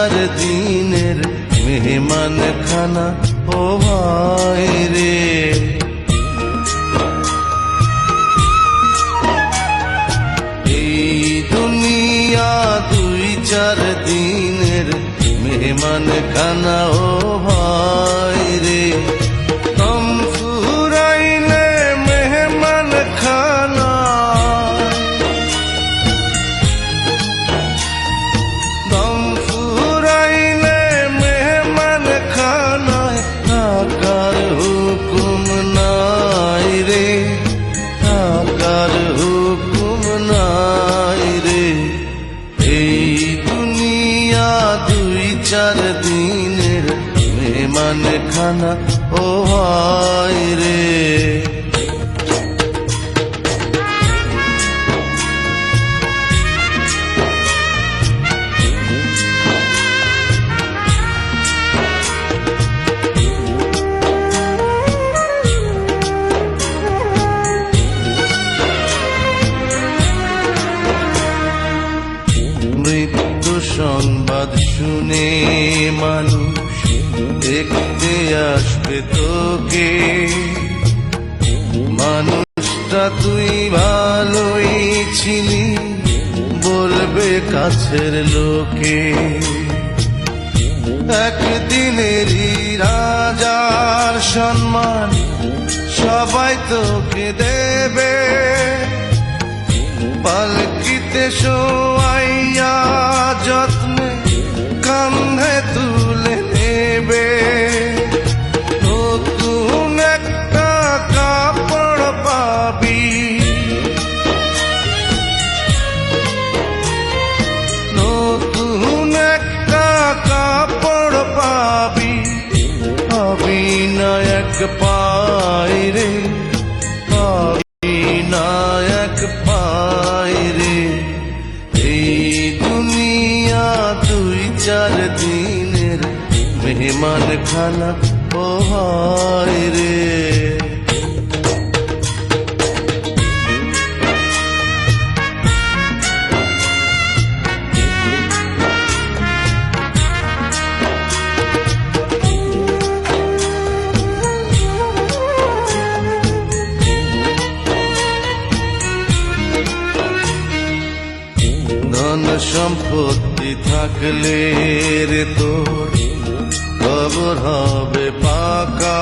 চার দিনের মেহমান খানা ও ভাই রে। এই দুনিয়া দুই চার দিনের মেহমান খানা ও ভাই রে। দম ফুরাইলে মেহমান খানা, দম ফুরাইলে মেহমান খানায় থাকার হুকুম নাই রে, থাকার হুকুম নাই রে। এই দুনিয়া দুই চার দিনের মেহমান খানা ও ভাই রে। মৃত্যু সংবাদ শুনে মানুষ দেখতে আসবে তোকে। মানুষটা তুই ভালোই ছিলি বলবে কাছের লোকে। একদিনেরই রাজার সম্মান সবাই তোকে দেবে, পালকিতে শোয়াইয়া যত্নে কাঁধে তুলে নেবে। নতুন একটা কাপড় পাবি, নতুন একটা কাপড় পাবি, পাবি না এক পাই রে, পাবি না এক পাই রে। এই দুনিয়া দুই চার দিনের মেহমান খানা ও ভাই রে। ধন সম্পত্তি থাকলে রে তোর কবর হবে পাকা।